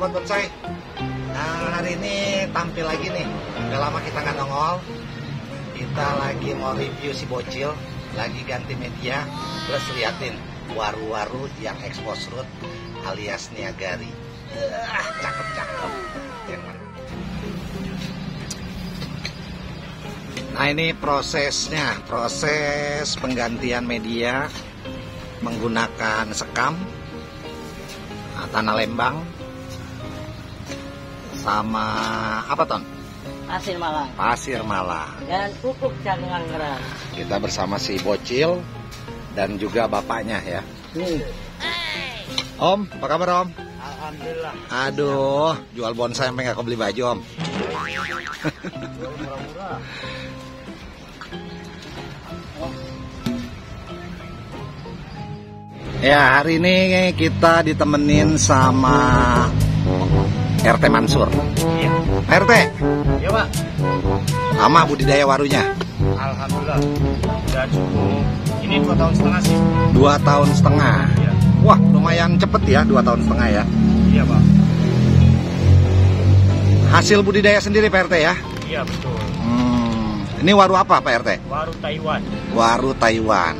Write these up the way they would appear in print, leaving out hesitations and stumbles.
Sobat Bonsai. Nah, hari ini tampil lagi nih. Udah lama kita nggak nongol. Kita lagi mau review si bocil, lagi ganti media, plus liatin waru-waru yang expose root alias Niagari. Cakep-cakep. Yang mana? Nah, ini prosesnya, proses penggantian media menggunakan sekam, tanah lembang, sama apa Ton? Pasir Malang. Pasir Malang. Dan pupuk cadangan keras. Kita bersama si bocil dan juga bapaknya ya. Om, apa kabar Om? Alhamdulillah. Aduh, jual bonsai sampai nggak kebeli baju Om. Murah-murah. Ya, hari ini kita ditemenin sama RT Mansur. Iya. RT, Iya, Pak. lama budidaya warunya? Alhamdulillah. Udah cukup. Ini 2 tahun setengah sih. 2 tahun setengah. Iya. Wah, lumayan cepet ya, 2 tahun setengah ya. Iya, Pak. Hasil budidaya sendiri Pak RT ya? Iya, betul. Ini waru apa Pak RT? Waru Taiwan. Waru Taiwan.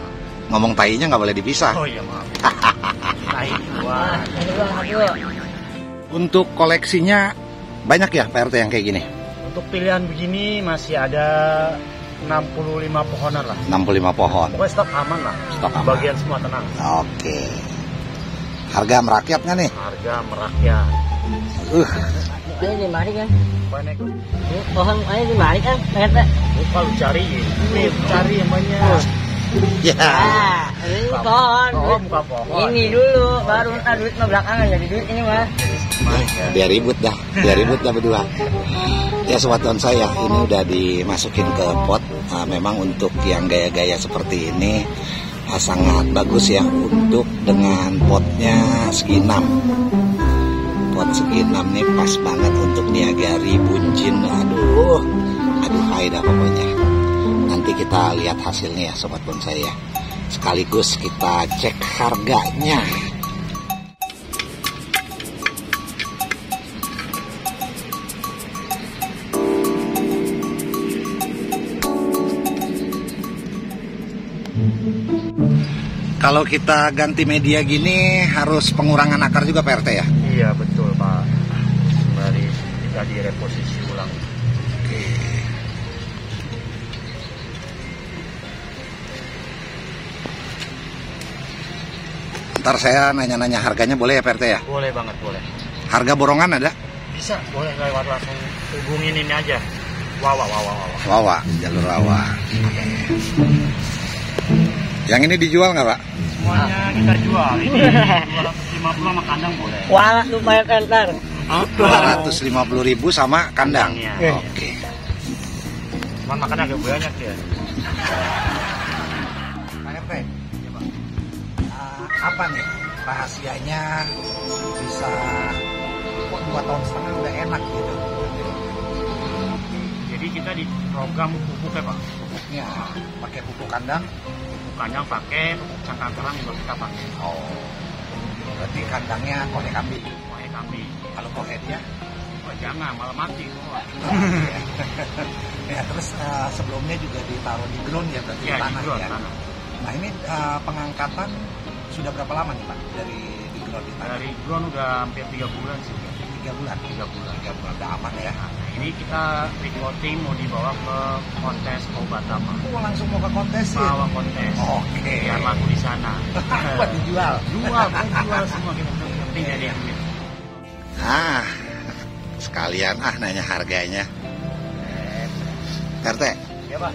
Ngomong tainya nggak boleh dipisah. Oh iya, maaf. Taiwan. Untuk koleksinya banyak ya Pak RT yang kayak gini? Untuk pilihan begini masih ada 65 pohonan lah. 65 pohon. Pokoknya stok aman lah. Stok aman. Bagian semua tenang. Oke. Harga merakyat nggak nih? Harga merakyat. Ini di mari kan? Banyak. Pohon ini di mari kan? Ternyata. Kalau cari, nih cari yang banyak. Ya. Ah, ini pohon. Oh, bukan pohon. Ini dulu, baru ntar duit mah belakangan jadi duit ini mah. Biar ribut dah berdua. Ya sobat bonsai ya, ini udah dimasukin ke pot. Nah, memang untuk yang gaya-gaya seperti ini sangat bagus ya untuk dengan potnya segi 6. Pot segi 6 nih pas banget untuk Niagari buncin. Aduh hai dah pokoknya. Nanti kita lihat hasilnya ya sobat bonsai ya. Sekaligus kita cek harganya. Kalau kita ganti media gini harus pengurangan akar juga Pak RT ya? Iya betul Pak. Kembali kita direposisi ulang. Oke. Ntar saya nanya-nanya harganya boleh ya Pak RT ya? Boleh banget, boleh. Harga borongan ada? Bisa, boleh lewat langsung hubungin ini aja. Wawa. Wawa, jalur Wawa. Yang ini dijual nggak Pak? Semuanya kita jual. Ini 250 sama kandang boleh. Wah, lumayan entar. 250.000 sama kandang. Kandangnya. Oke. Cuman makan agak banyak ya. Pak RT, apa nih rahasianya bisa kok 2 tahun setengah udah enak gitu? Jadi kita di program pupuknya Pak. Pupuknya pakai pupuk kandang. Kandang pakai, pupuk cangkang kerang juga kita pakai. Oh, berarti kandangnya kohe kambing. Kohe kambing. Kalau kohe dia? Oh jangan, malah mati semua. Ya, terus sebelumnya juga ditaruh di ground ya, berarti Ya, tanah di ground, ya. tanah. Nah ini pengangkatan sudah berapa lama nih Pak dari di ground di tanah? Dari drone udah hampir 3 bulan sih. 3 bulan. 3 bulan. 3 bulan udah aman ya. Nah, ini kita recording mau dibawa ke kontes Obatama. Oh, langsung mau ke kontes ya? Bawa kontes. Oke. Biar laku di sana. Buat dijual. Jual semua kita penting jadi duit. Nah, sekalian nanya harganya. RT, Ya Pak.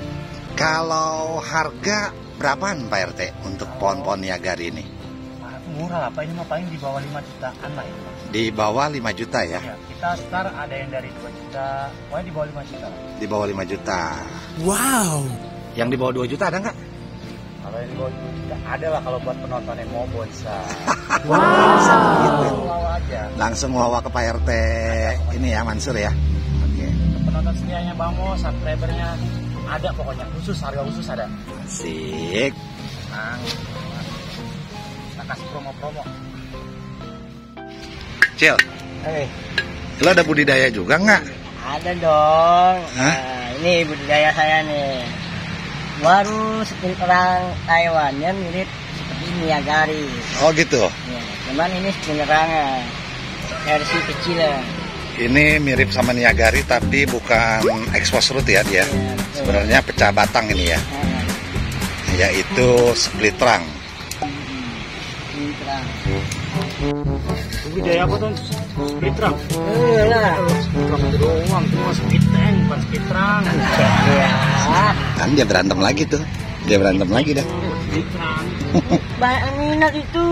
kalau harga berapaan Pak RT untuk pohon-pohon Niagari ini? Murah lah Pak, ini mah paling di bawah 5 jutaan lah ini. Di bawah 5 juta ya? Ya, kita start ada yang dari 2 juta, pokoknya di bawah 5 juta. Di bawah 5 juta. Wow. Yang di bawah 2 juta ada nggak? Kalau yang di bawah 2 juta ada lah kalau buat penonton yang mau bonsai. Gitu. Bawa aja. Langsung wawa ke Pak RT ini ya Mansur ya? Oke. Untuk penonton setianya Bamo, subscribernya ada pokoknya khusus, harga khusus ada. Asik. Nah, kita kasih promo-promo. Cil, Lo ada budidaya juga nggak? Ada dong. Hah? Nah, ini budidaya saya nih. Baru sepinterang Taiwannya mirip seperti Niagari. Oh gitu. Ya, cuman ini sepinterangnya versi kecil. Ini mirip sama Niagari tapi bukan expose root ya dia. Ya, betul. Sebenarnya pecah batang ini ya. Nah, Yaitu split trunk. sepinterang. Budidaya apa tuh? Spitrang. Lah. Spitrang doang, cuma spiteng, bukan spitrang. Ya. Kan dia berantem lagi tuh. Dia berantem lagi dah. Spitrang. Banyak minat itu.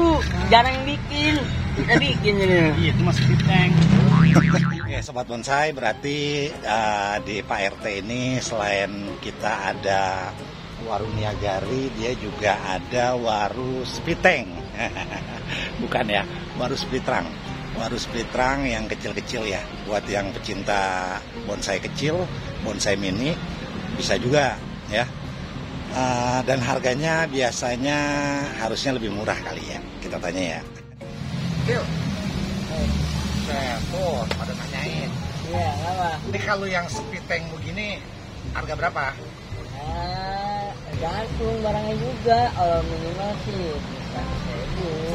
Jarang bikin. Kita bikin ini. Iya, cuma spiteng. Oke, Sobat Bonsai, berarti di Pak RT ini selain kita ada warung Niagari, dia juga ada waru spiteng. Bukan ya, waru splitrang. Waru splitrang yang kecil-kecil ya, buat yang pecinta bonsai kecil, bonsai mini, bisa juga ya. Dan harganya biasanya harusnya lebih murah kali ya, kita tanya ya. Yuk. Tuh, pada nanyain. Iya, apa? Ini kalau yang spiteng begini harga berapa? Gantung barangnya juga. Kalau minimal sih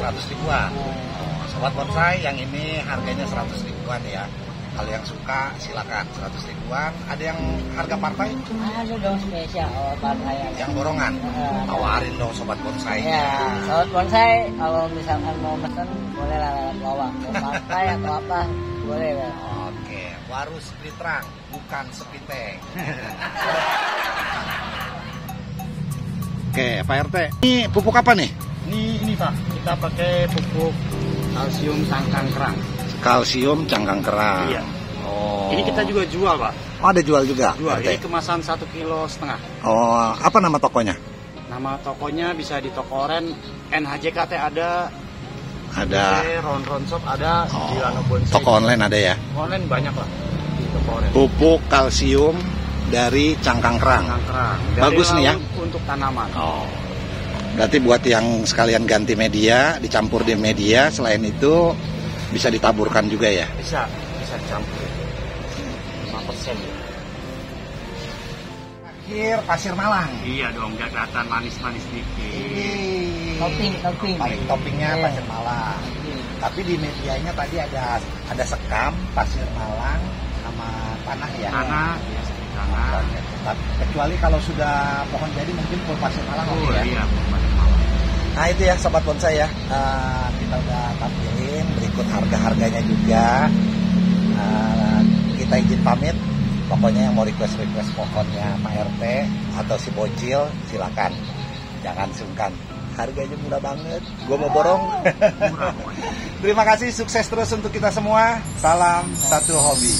100.000. 100 ribuan. Oh, Sobat Bonsai, yang ini harganya 100 ribuan ya. Kalau yang suka silakan 100 ribuan. Ada yang harga partai? Ada dong spesial kalau partaian. Yang borongan. Tawarin dong Sobat Bonsai. Ya, sobat bonsai kalau misalkan mau pesan boleh lah lewat bawah. Mau partai atau apa boleh lah. Oke, waru splitrang, bukan spiteng. Oke, Pak RT. Ini pupuk apa nih? Ini Pak, kita pakai pupuk kalsium cangkang kerang. Kalsium cangkang kerang. Iya. Oh. Ini kita juga jual Pak. Oh, ada jual juga. Jual. RT? Ini kemasan 1,5 kilo. Oh, apa nama tokonya? Nama tokonya bisa di toko Oren, NHJKT ada, Ada. Ron Shop ada, Oh, Dilano Bonsai. toko online ada ya. Online banyak lah di toko Oren. Pupuk kalsium dari cangkang kerang. Cangkang kerang. Dari Bagus nih ya. laut untuk tanaman. Oh. Berarti buat yang sekalian ganti media, dicampur di media, selain itu bisa ditaburkan juga ya. Bisa dicampur. 5% ya. Akhir pasir Malang. Iya dong, nggak kelihatan manis-manis dikit. Topping. Paling toppingnya Iya. pasir Malang. Tapi di medianya tadi ada sekam, pasir Malang, sama tanah ya. Tanah, ya seperti tanah. Tapi kecuali kalau sudah pohon jadi mungkin full pasir Malang Oh oke ya. iya, pasir Malang. Nah itu ya Sobat Bonsai ya, kita udah tampilin berikut harga-harganya juga. Kita izin pamit. Pokoknya yang mau request pohonnya Pak RT atau si Bocil silakan, jangan sungkan. Harganya murah banget, gue mau borong. Murah pokoknya. Terima kasih, sukses terus untuk kita semua. Salam satu hobi.